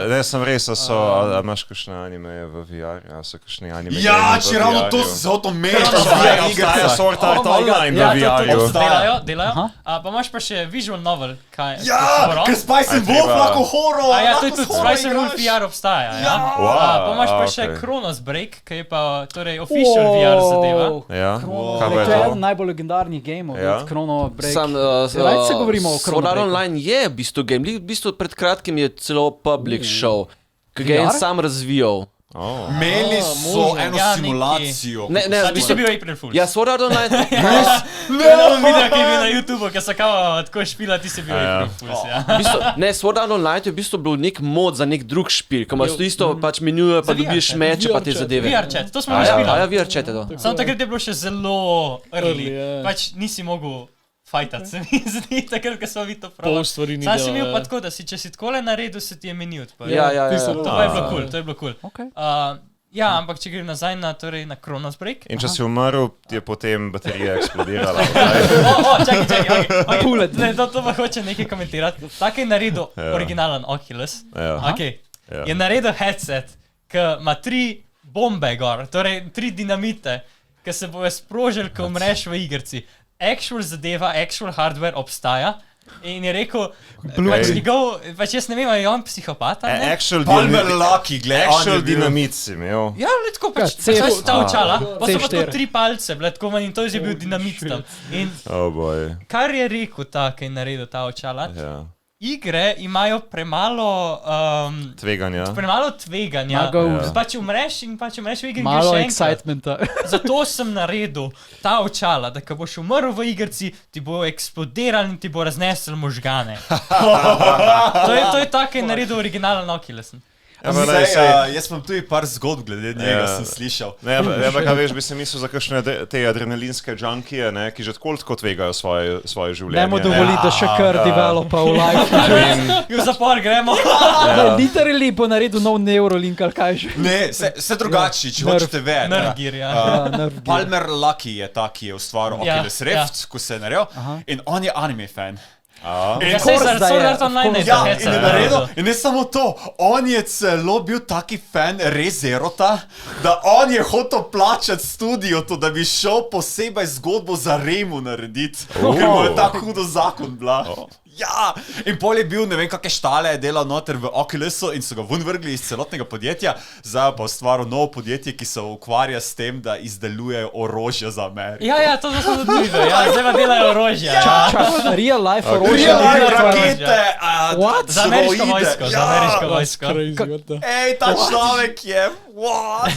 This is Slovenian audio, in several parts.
Ne, sem res, a imaš kakšne anime v VR? A so kakšne anime v če ravno to se to meta, obstaja Sword Art Online v VR-ju. Delajo. Pa imaš pa še visual novel, kaj? ker Spice and Wolf lahko horror. Ja, to je tudi Spice and Wolf VR obstaja, ja. Pa imaš pa še Chronos Break, ki je pa torej official VR zadeva. Ja, kaj To je je to? eden najbolj legendarnih gameov, Chrono Break. Rad se govorimo o Chrono Sword Art Breaku. Online je v bistvu game. V bistvu pred kratkim je celo public show, ki ga je en sam razvijal. Imeli so eno Ja, simulacijo. Ne, v Ti si bistvu, bil April Fool. ja, Sword Art Online, Video, ki je bil na YouTubeu, ki so kao tako špila, ti si bil April Fools, ja. v bistvu, ne, Sword Art Online je v bistvu bil nek mod za nek drug špil, ko imaš to isto pač menuje, pa Za VR dobiš chat. meče pa te zadeve. VR chat, to smo A že ja, špilali. VR chat je to. Samo takrat je bilo še zelo early, ja. pač nisi mogel fajtati, se mi zdi, takrat, ko smo vi to Pol pravili. stvari ni Sam si delal, imel ja. pa tako, da si, če si takole naredil, se ti je meni odprl. Ja, ja, Tisto ja. To pa je bilo kul, to je bilo kul. Okay. Ja, ampak če grem nazaj na, torej, na Chronos Break. In če si umrl, ti je potem baterija eksplodirala. Čakaj, Bullet. ne, to pa hoče nekaj komentirati. Tako je naredil originalen Oculus. Ja. Okay. Ja. Je naredil headset, ki ima 3 bombe gor, torej 3 dinamite, ki se bojo sprožili, ko umreš v igrci. Actual zadeva, actual hardware obstaja. In je rekel, pač njegov, pač jaz ne vem, ali je on psihopat ali ne? Palmer Lucky, gled, Actual dinamit si imel. Ja, le tako pač, Ja, pač ta očala, pa so pa to C4. 3 palce, bile, tako manj, in to je bil dinamit tam. In Oh boy. kar je rekel ta, ki je naredil ta očala, Ja. igre imajo premalo Tveganja. tveganja. Ja. Pač umreš in pač umreš v igri Malo greš še enkrat. excitementa. Zato sem naredil ta očala, da ko boš umrl v igrci, ti bo eksplodirali in ti bo raznesel možgane. To je tako, ki je naredil originalen Oculus. Jaz imam tudi par zgodb glede njega, sem slišal. Ne, ampak kaj veš, bi se mislil za kakšne te adrenalinske junkije, ne, ki že tako tvegajo svoje življenje. Ne mu dovoliti, da še kar developa v live. In v zapor gremo. Literally bo naredil nov Neuralink ali kaj že. Ne, se drugače, če hočete več. Nergir, ja. Palmer Lucky je ta, ki je ustvaril Ja, Oculus Rift, ko se je naredil. In on je anime fan. Ja, sej za Sword Art Online je Ja, to in headset je naredil, in ne samo to, on je celo bil taki fan ReZerota, da on je hotel plačati studio to, da bi šel posebej zgodbo za Remu narediti, ker mu je tako hudo zakon bila. Ja, in pol je bil, ne vem, kakšne štale je delal noter v Oculusu in so ga ven vrgli iz celotnega podjetja, zdaj pa ustvaril novo podjetje, ki se ukvarja s tem, da izdelujejo orožje za Ameriko. Ja, to sem tudi videl, ja, zdaj pa delajo orožje. Ja. Real life orožje. Rakete, What? Za ameriško droide. vojsko, za ameriško vojsko. Crazy, what the... Ej, ta človek je, what?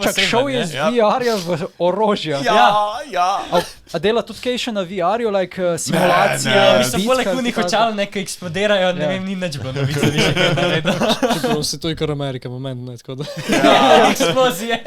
Čak, šel je z VR-ja v orožje. Ja. A dela tudi kaj še na VR-ju, like simulacije? Mislim, poleg unih očal nekaj eksplodirajo, ne vem, ni nič bilo novice, ni še kaj naredil. Čeprav se to je kar Amerika, moment, ne, tako da... Eksplozije.